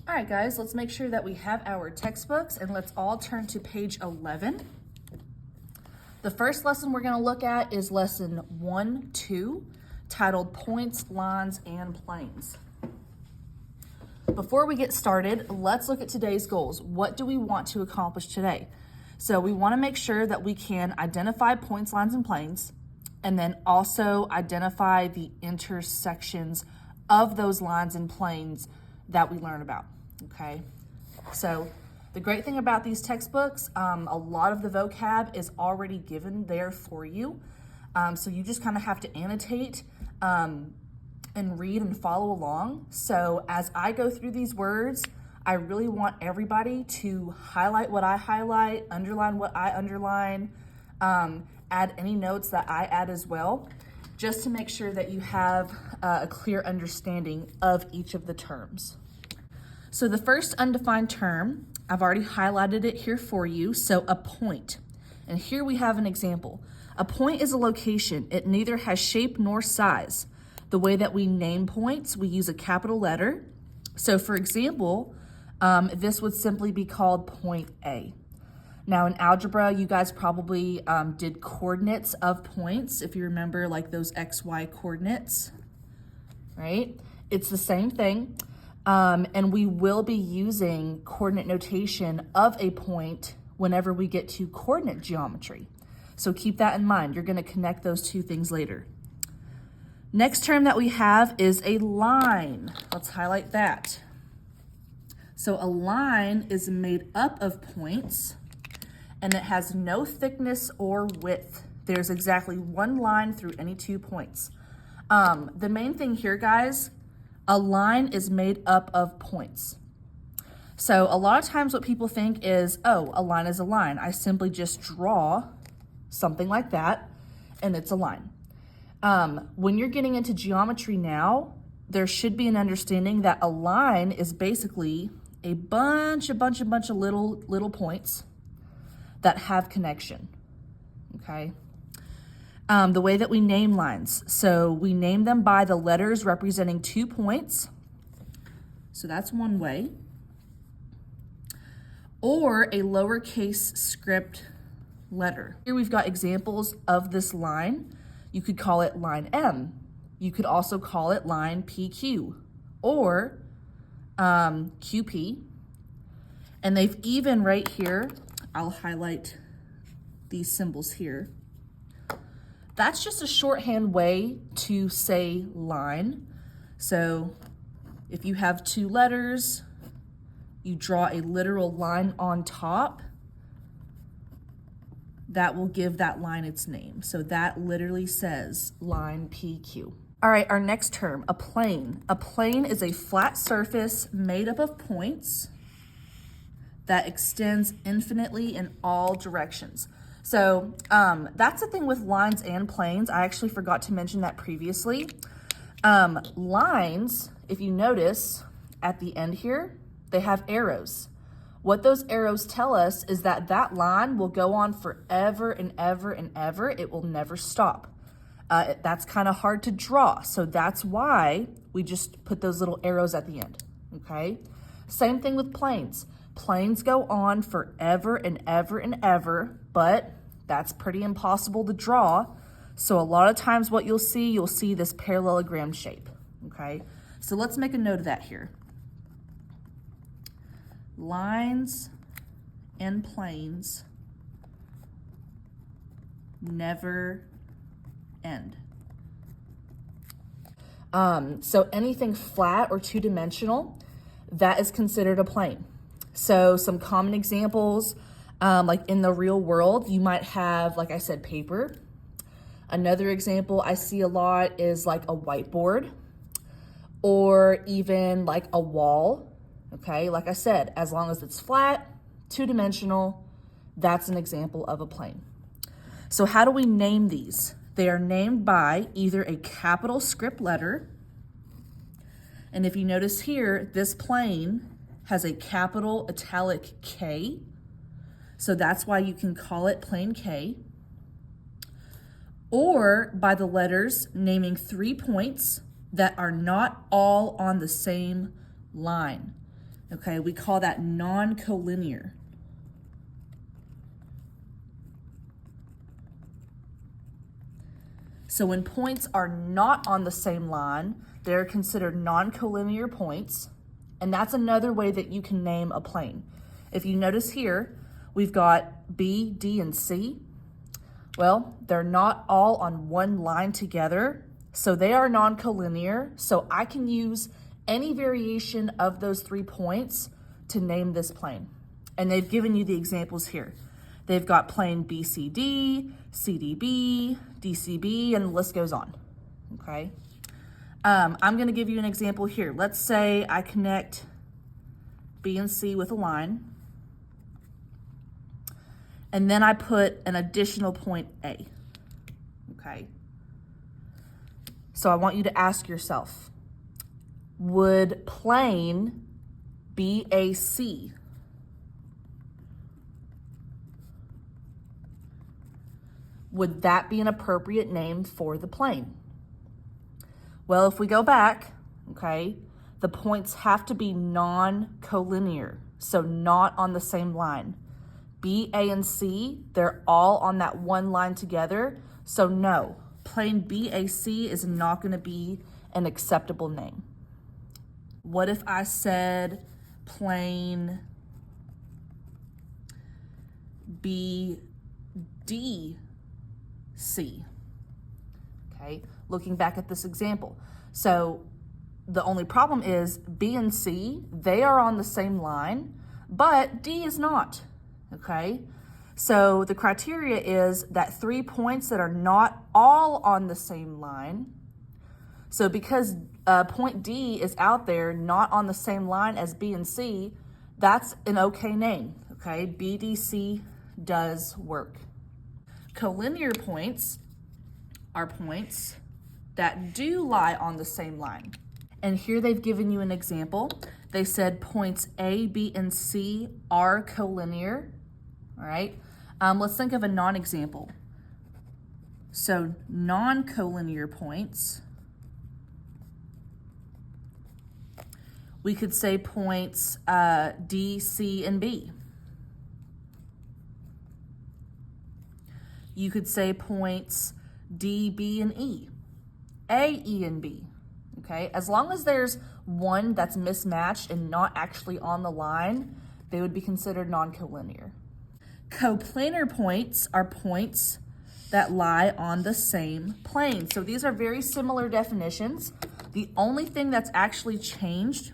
All right, guys, let's make sure that we have our textbooks and let's all turn to page 11. The first lesson we're gonna look at is lesson 1-2, titled Points, Lines, and Planes. Before we get started, let's look at today's goals. What do we want to accomplish today? So we wanna make sure that we can identify points, lines, and planes, and then also identify the intersections of those lines and planes that we learn about, okay? So the great thing about these textbooks, a lot of the vocab is already given there for you. So you just kind of have to annotate and read and follow along. So as I go through these words, I really want everybody to highlight what I highlight, underline what I underline, add any notes that I add as well, just to make sure that you have a clear understanding of each of the terms. So the first undefined term, I've already highlighted it here for you, so a point. And here we have an example. A point is a location. It neither has shape nor size. The way that we name points, we use a capital letter. So for example, this would simply be called point A. Now in algebra, you guys probably did coordinates of points, if you remember like those XY coordinates, right? It's the same thing. And we will be using coordinate notation of a point whenever we get to coordinate geometry. So keep that in mind. You're gonna connect those two things later. Next term that we have is a line. Let's highlight that. So a line is made up of points and it has no thickness or width. There's exactly one line through any 2 points. The main thing here, guys, a line is made up of points. So a lot of times what people think is, oh, a line is a line. I simply just draw something like that and it's a line. When you're getting into geometry now, there should be an understanding that a line is basically a bunch of little points that have connection, okay? The way that we name lines. So we name them by the letters representing 2 points. So that's one way. Or a lowercase script letter. Here we've got examples of this line. You could call it line M. You could also call it line PQ or QP. And they've even right here, I'll highlight these symbols here. That's just a shorthand way to say line. So if you have 2 letters, you draw a literal line on top, that will give that line its name. So that literally says line PQ. All right, our next term, a plane. A plane is a flat surface made up of points that extends infinitely in all directions. So that's the thing with lines and planes. I actually forgot to mention that previously. Lines, if you notice at the end here, they have arrows. What those arrows tell us is that that line will go on forever and ever and ever. It will never stop. That's kind of hard to draw. So that's why we just put those little arrows at the end, okay? Same thing with planes. Planes go on forever and ever and ever, but that's pretty impossible to draw. So a lot of times what you'll see this parallelogram shape, okay? So let's make a note of that here. Lines and planes never end. So anything flat or 2-dimensional, that is considered a plane. So some common examples, like in the real world, you might have, like I said, paper. Another example I see a lot is like a whiteboard or even like a wall, okay? Like I said, as long as it's flat, 2-dimensional, that's an example of a plane. So how do we name these? They are named by either a capital script letter, and if you notice here, this plane has a capital italic K, so that's why you can call it plane K, or by the letters naming 3 points that are not all on the same line. Okay, we call that non-collinear. So when points are not on the same line, they're considered non-collinear points, and that's another way that you can name a plane. If you notice here, we've got B, D, and C. Well, they're not all on one line together, so they are non-collinear, so I can use any variation of those 3 points to name this plane. And they've given you the examples here. They've got plane BCD, CDB, DCB, and the list goes on, okay? I'm gonna give you an example here. Let's say I connect B and C with a line, and then I put an additional point A, okay? So I want you to ask yourself, would plane BAC would that be an appropriate name for the plane? Well, if we go back, okay, the points have to be non-collinear, so not on the same line. B, A, and C, they're all on that one line together, so no, plane BAC is not going to be an acceptable name. What if I said plane BDC? Okay, looking back at this example. So the only problem is B and C, they are on the same line, but D is not, okay? So the criteria is that 3 points that are not all on the same line. So because point D is out there, not on the same line as B and C, that's an okay name, okay? BDC does work. Collinear points are points that do lie on the same line. And here they've given you an example. They said points A, B, and C are collinear, all right? Let's think of a non-example. So non-collinear points, we could say points D, C, and B. You could say points D, B, and E, A, E, and B, okay? As long as there's one that's mismatched and not actually on the line, they would be considered non-collinear. Coplanar points are points that lie on the same plane. So these are very similar definitions. The only thing that's actually changed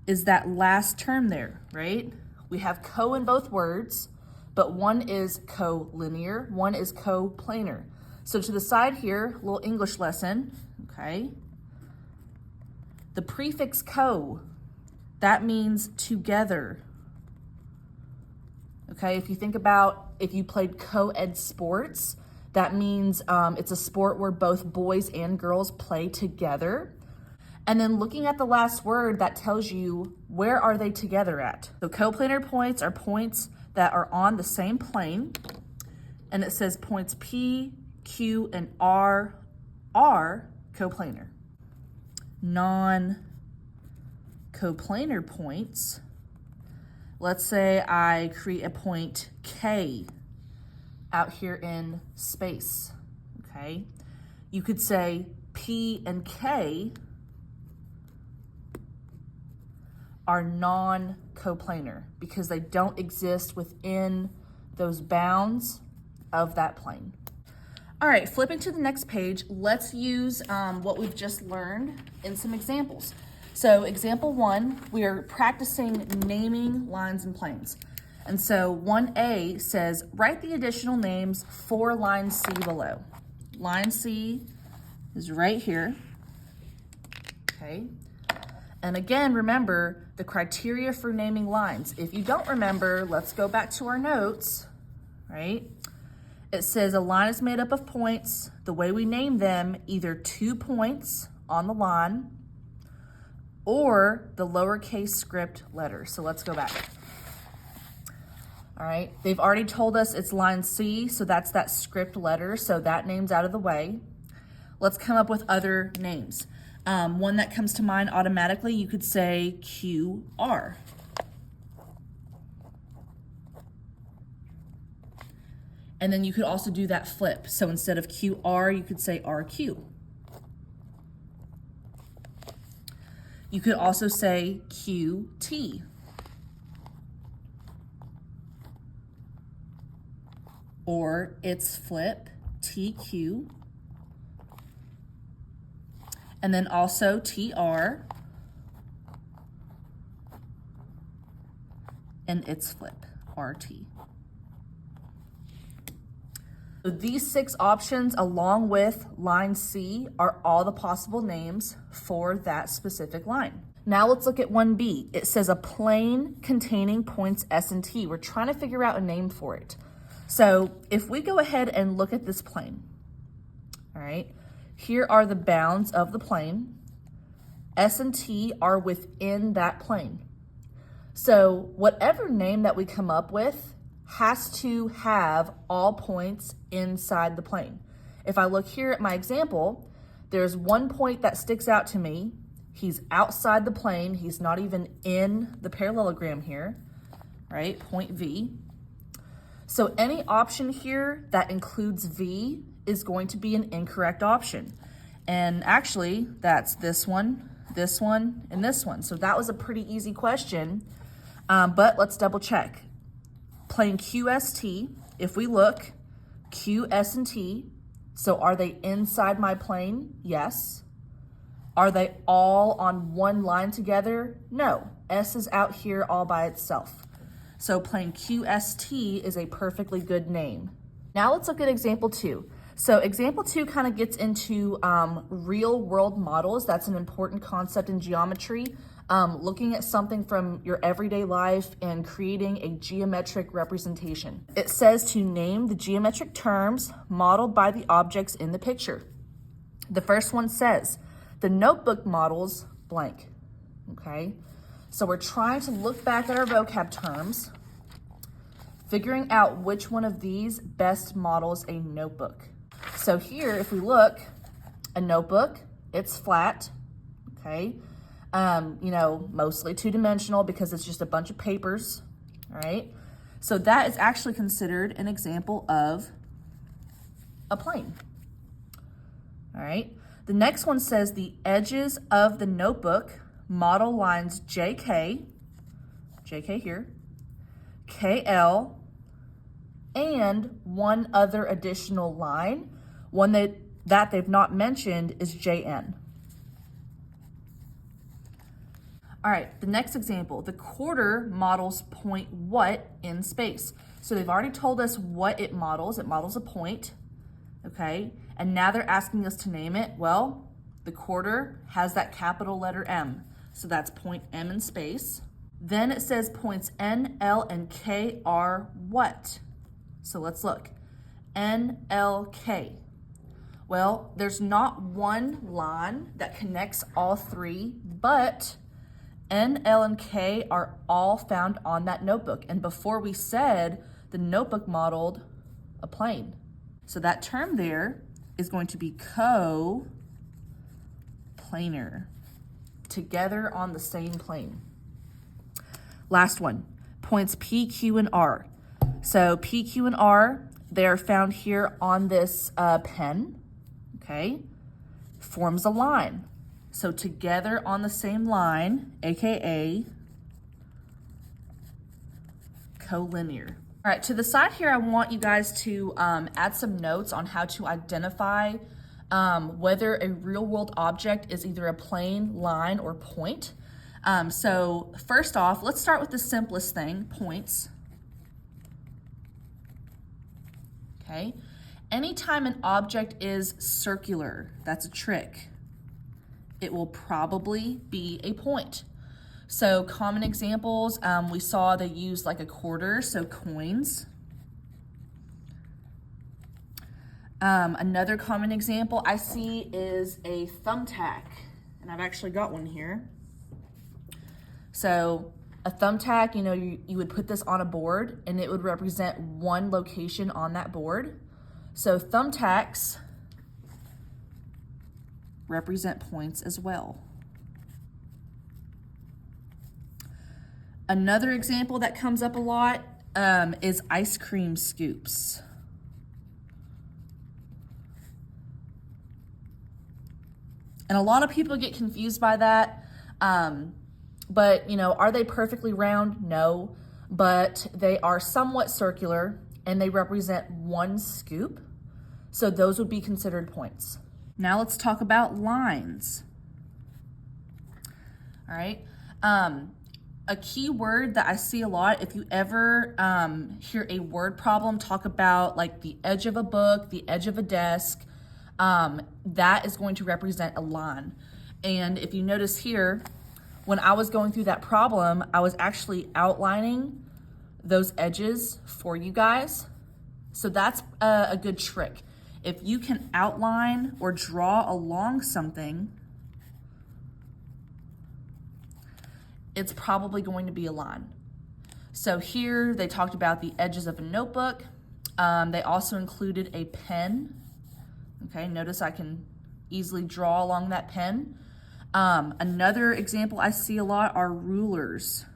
is that last term there, right? We have co in both words, but one is collinear, one is coplanar. So to the side here, little English lesson, okay? The prefix co, that means together. Okay, if you think about if you played co-ed sports, that means it's a sport where both boys and girls play together. And then looking at the last word, that tells you where are they together at. So coplanar points are points that are on the same plane, and it says points P, Q, and R are coplanar. Non-coplanar points, let's say I create a point K out here in space, okay? You could say P and K are non-coplanar because they don't exist within those bounds of that plane. All right, flipping to the next page, let's use what we've just learned in some examples. So example 1, we are practicing naming lines and planes. And so 1A says, write the additional names for line C below. Line C is right here, okay? And again, remember the criteria for naming lines. If you don't remember, let's go back to our notes, right? It says a line is made up of points. The way we name them, either 2 points on the line or the lowercase script letter. So let's go back. All right, they've already told us it's line C, so that's that script letter, so that name's out of the way. Let's come up with other names. One that comes to mind automatically, you could say QR. And then you could also do that flip. So instead of QR, you could say RQ. You could also say QT. Or its flip, TQ. And then also TR. And its flip, RT. So these 6 options, along with line C, are all the possible names for that specific line. Now let's look at 1B. It says a plane containing points S and T. We're trying to figure out a name for it. So if we go ahead and look at this plane, all right, here are the bounds of the plane. S and T are within that plane. So whatever name that we come up with has to have all points inside the plane. If I look here at my example, there's one point that sticks out to me. He's outside the plane. He's not even in the parallelogram here, right? Point V. So any option here that includes V is going to be an incorrect option. And actually, that's this one, and this one. So that was a pretty easy question, but let's double check. Plane QST, if we look, QS and T, so are they inside my plane? Yes. Are they all on one line together? No. S is out here all by itself. So plane QST is a perfectly good name. Now let's look at example 2. So example 2 kind of gets into real world models. That's an important concept in geometry. Looking at something from your everyday life and creating a geometric representation. It says to name the geometric terms modeled by the objects in the picture. The first one says, the notebook models blank, okay? So we're trying to look back at our vocab terms, figuring out which one of these best models a notebook. So here, if we look, a notebook, it's flat, okay? Mostly two-dimensional because it's just a bunch of papers, all right? So that is actually considered an example of a plane, all right? The next one says the edges of the notebook model lines JK here, KL, and one other additional line. One that they've not mentioned is JN. All right, the next example, the quarter models point what in space? So they've already told us what it models. It models a point, okay? And now they're asking us to name it. Well, the quarter has that capital letter M. So that's point M in space. Then it says points N, L, and K are what? So let's look. N, L, K. Well, there's not one line that connects all 3, but N, L, and K are all found on that notebook. And before we said the notebook modeled a plane. So that term there is going to be co-planar, together on the same plane. Last one, points P, Q, and R. So P, Q, and R, they're found here on this pen, okay? Forms a line. So together on the same line, AKA collinear. All right, to the side here, I want you guys to add some notes on how to identify whether a real world object is either a plane, line, or point. So first off, let's start with the simplest thing, points. Okay, anytime an object is circular, that's a trick. It will probably be a point. So common examples, we saw they used like a quarter, so coins. Another common example I see is a thumbtack, and I've actually got one here. So a thumbtack, you would put this on a board and it would represent one location on that board. So thumbtacks represent points as well. Another example that comes up a lot is ice cream scoops. And a lot of people get confused by that. But, you know, are they perfectly round? No, but they are somewhat circular and they represent one scoop. So those would be considered points. Now let's talk about lines. All right. A key word that I see a lot, if you ever hear a word problem talk about like the edge of a book, the edge of a desk, that is going to represent a line. And if you notice here, when I was going through that problem, I was actually outlining those edges for you guys. So that's a good trick. If you can outline or draw along something, it's probably going to be a line. So here they talked about the edges of a notebook. They also included a pen. Okay, notice I can easily draw along that pen. Another example I see a lot are rulers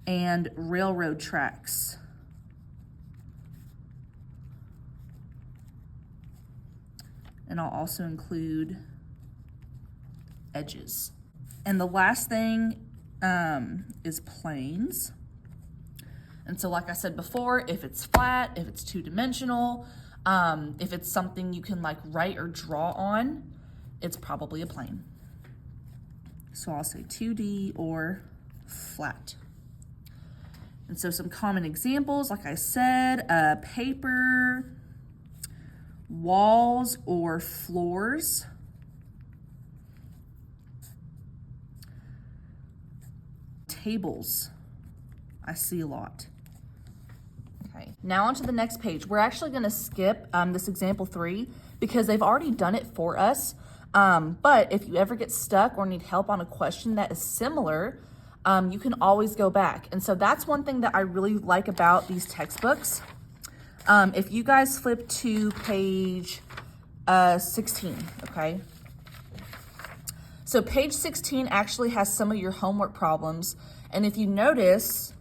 and railroad tracks. And I'll also include edges. And the last thing is planes. And so like I said before, if it's flat, if it's two-dimensional, if it's something you can like write or draw on, it's probably a plane. So I'll say 2D or flat. And so some common examples, like I said, paper, walls or floors, tables, I see a lot. Okay, now on to the next page. We're actually gonna skip this example 3 because they've already done it for us. But if you ever get stuck or need help on a question that is similar, you can always go back. And so that's one thing that I really like about these textbooks. If you guys flip to page 16, okay? So page 16 actually has some of your homework problems. And if you notice,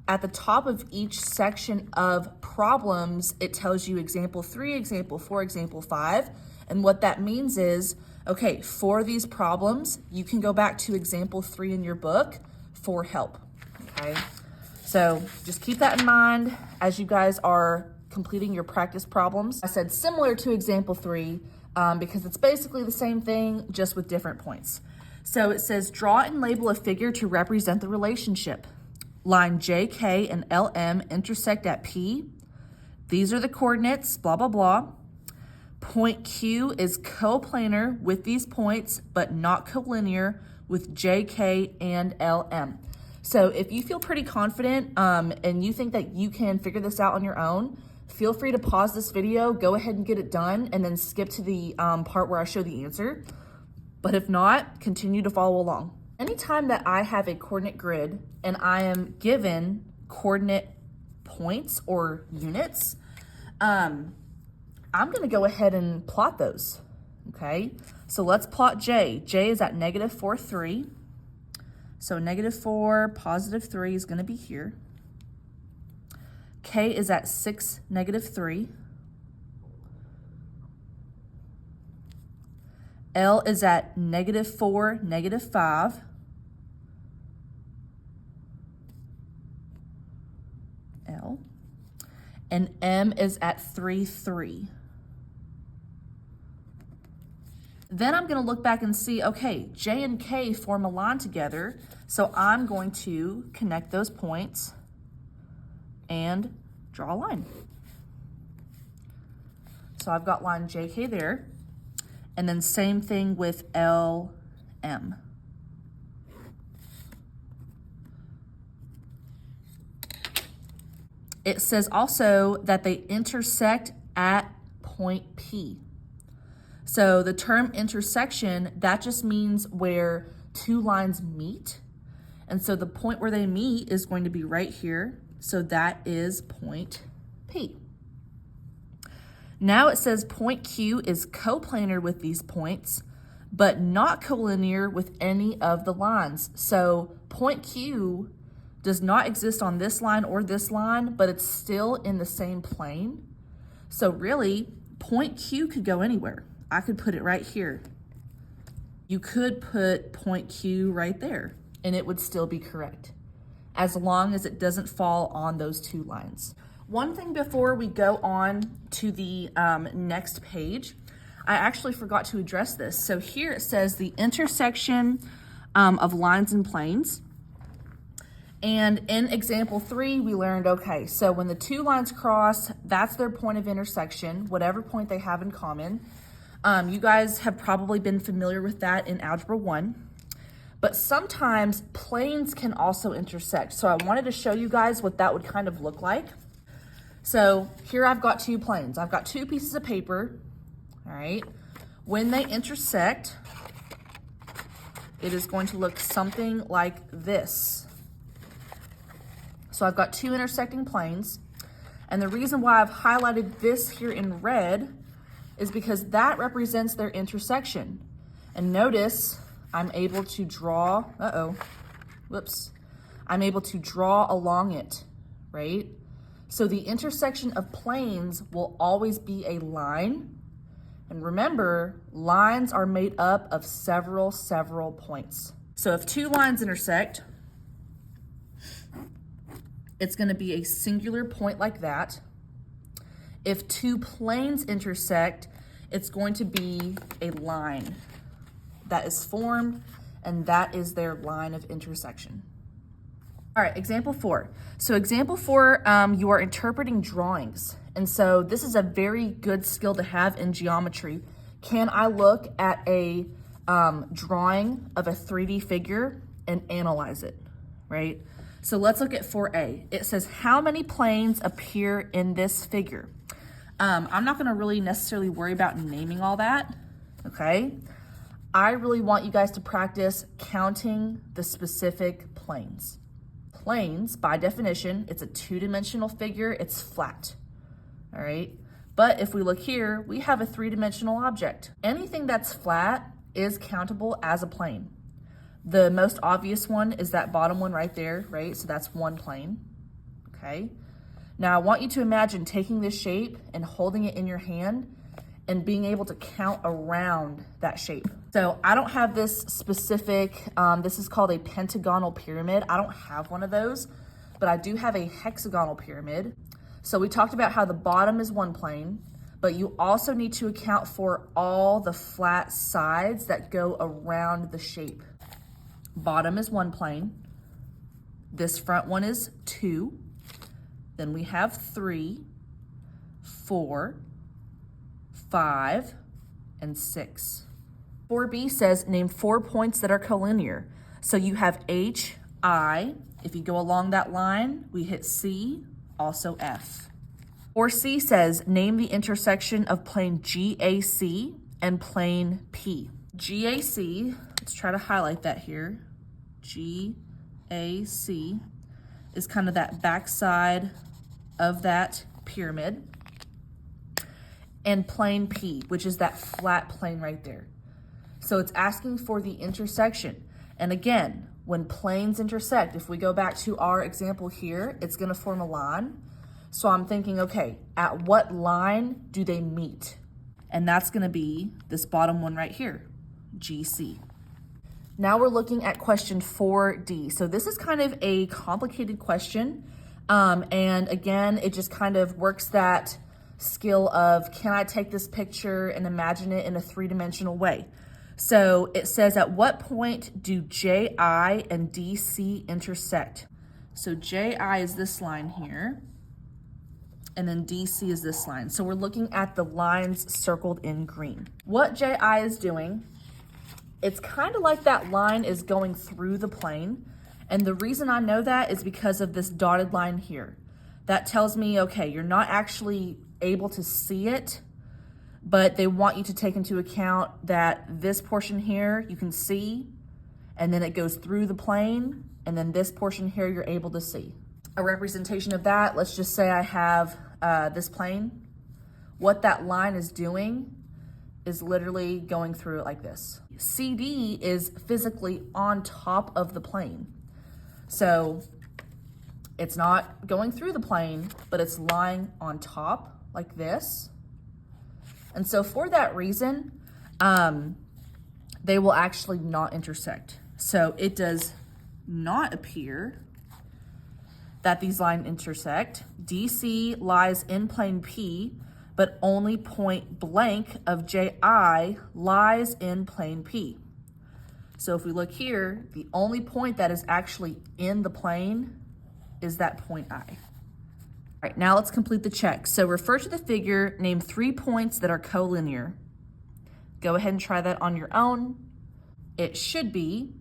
at the top of each section of problems, it tells you example 3, example 4, example 5. And what that means is, okay, for these problems, you can go back to example 3 in your book for help, okay? So just keep that in mind as you guys are completing your practice problems. I said similar to example 3 because it's basically the same thing, just with different points. So it says, draw and label a figure to represent the relationship. Line JK and LM intersect at P. These are the coordinates, blah, blah, blah. Point Q is coplanar with these points, but not collinear with JK and LM. So if you feel pretty confident and you think that you can figure this out on your own, feel free to pause this video, go ahead and get it done, and then skip to the part where I show the answer. But if not, continue to follow along. Anytime that I have a coordinate grid and I am given coordinate points or units, I'm gonna go ahead and plot those, okay? So let's plot J. J is at -4, 3. So -4, +3 is gonna be here. K is at 6, -3. L is at -4, -5. L. And M is at 3, 3. Then I'm gonna look back and see, okay, J and K form a line together, so I'm going to connect those points and draw a line. So I've got line JK there, and then same thing with LM. It says also that they intersect at point P. So the term intersection, that just means where two lines meet. And so the point where they meet is going to be right here. So that is point P. Now it says point Q is coplanar with these points, but not collinear with any of the lines. So point Q does not exist on this line or this line, but it's still in the same plane. So really, point Q could go anywhere. I could put it right here. You could put point Q right there, and it would still be correct, as long as it doesn't fall on those two lines. One thing before we go on to the next page, I actually forgot to address this. So here it says the intersection of lines and planes. And in example 3, we learned, okay, so when the two lines cross, that's their point of intersection, whatever point they have in common. You guys have probably been familiar with that in Algebra 1. But sometimes planes can also intersect. So I wanted to show you guys what that would kind of look like. So here I've got two planes. I've got two pieces of paper, all right? When they intersect, it is going to look something like this. So I've got two intersecting planes, and the reason why I've highlighted this here in red is because that represents their intersection. And notice I'm able to draw, I'm able to draw along it, right? So the intersection of planes will always be a line. And remember, lines are made up of several points. So if two lines intersect, it's going to be a singular point like that. If two planes intersect, it's going to be a line that is formed, and that is their line of intersection. All right, example 4. So example 4, you are interpreting drawings. And so this is a very good skill to have in geometry. Can I look at a drawing of a 3D figure and analyze it, right? So let's look at 4A. It says, how many planes appear in this figure? I'm not gonna really necessarily worry about naming all that, okay? I really want you guys to practice counting the specific planes. Planes, by definition, it's a two-dimensional figure, it's flat, all right? But if we look here, we have a three-dimensional object. Anything that's flat is countable as a plane. The most obvious one is that bottom one right there, right? So that's one plane, okay? Now I want you to imagine taking this shape and holding it in your hand and being able to count around that shape. So I don't have this specific, this is called a pentagonal pyramid. I don't have one of those, but I do have a hexagonal pyramid. So we talked about how the bottom is one plane, but you also need to account for all the flat sides that go around the shape. Bottom is one plane. This front one is 2. Then we have 3, 4, 5, and 6. 4B says name 4 points that are collinear. So you have H, I. If you go along that line, we hit C, also F. 4C says name the intersection of plane GAC and plane P. GAC, let's try to highlight that here. GAC is kind of that backside of that pyramid. And plane P, which is that flat plane right there. So it's asking for the intersection. And again, when planes intersect, if we go back to our example here, it's gonna form a line. So I'm thinking, okay, at what line do they meet? And that's gonna be this bottom one right here, GC. Now we're looking at question 4D. So this is kind of a complicated question. And again, it just kind of works that skill of, can I take this picture and imagine it in a three-dimensional way? So it says, at what point do JI and DC intersect? So JI is this line here, and then DC is this line. So we're looking at the lines circled in green. What JI is doing, it's kind of like that line is going through the plane. And the reason I know that is because of this dotted line here. That tells me, okay, you're not actually able to see it, but they want you to take into account that this portion here you can see, and then it goes through the plane, and then this portion here you're able to see. A representation of that, let's just say I have this plane. what that line is doing is literally going through it like this. CD is physically on top of the plane. So it's not going through the plane, but it's lying on top like this. And so for that reason, they will actually not intersect. So it does not appear that these lines intersect. DC lies in plane P, but only point blank of JI lies in plane P. So if we look here, the only point that is actually in the plane is that point I. All right, now let's complete the check. So refer to the figure, name 3 points that are collinear. Go ahead and try that on your own. It should be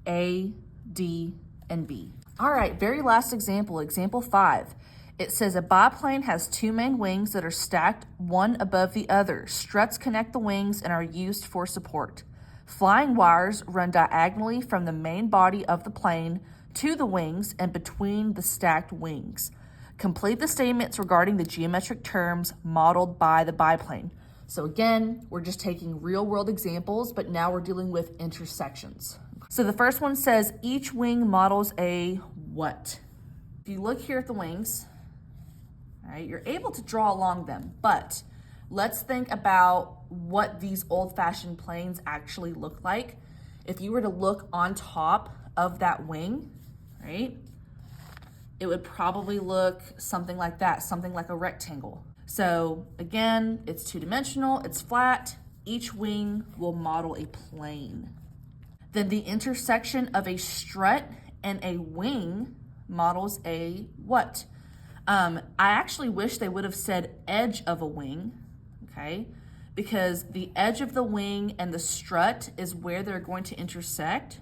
A, D, and B. All right, very last example, example 5. It says a biplane has 2 main wings that are stacked one above the other. Struts connect the wings and are used for support. Flying wires run diagonally from the main body of the plane to the wings and between the stacked wings. Complete the statements regarding the geometric terms modeled by the biplane. So again, we're just taking real world examples, but now we're dealing with intersections. So the first one says each wing models a what? If you look here at the wings, all right, you're able to draw along them, but let's think about what these old-fashioned planes actually look like. If you were to look on top of that wing, right, it would probably look something like that, something like a rectangle. So again, it's two-dimensional, it's flat. Each wing will model a plane. Then the intersection of a strut and a wing models a what? I actually wish they would have said edge of a wing, okay? Because the edge of the wing and the strut is where they're going to intersect,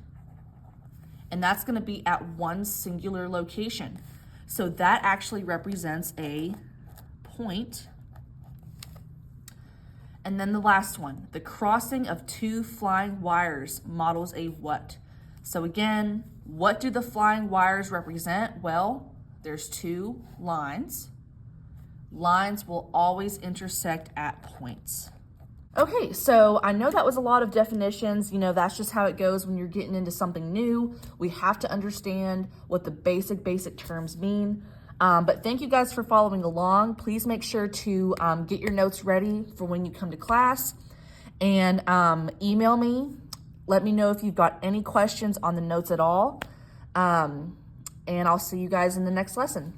and that's going to be at one singular location. So that actually represents a point. And then the last one, the crossing of 2 flying wires models a what? So again, what do the flying wires represent? Well, there's 2 lines. Lines will always intersect at points. Okay, so I know that was a lot of definitions. You know, that's just how it goes when you're getting into something new. We have to understand what the basic terms mean. But thank you guys for following along. Please make sure to get your notes ready for when you come to class, and email me. Let me know if you've got any questions on the notes at all. And I'll see you guys in the next lesson.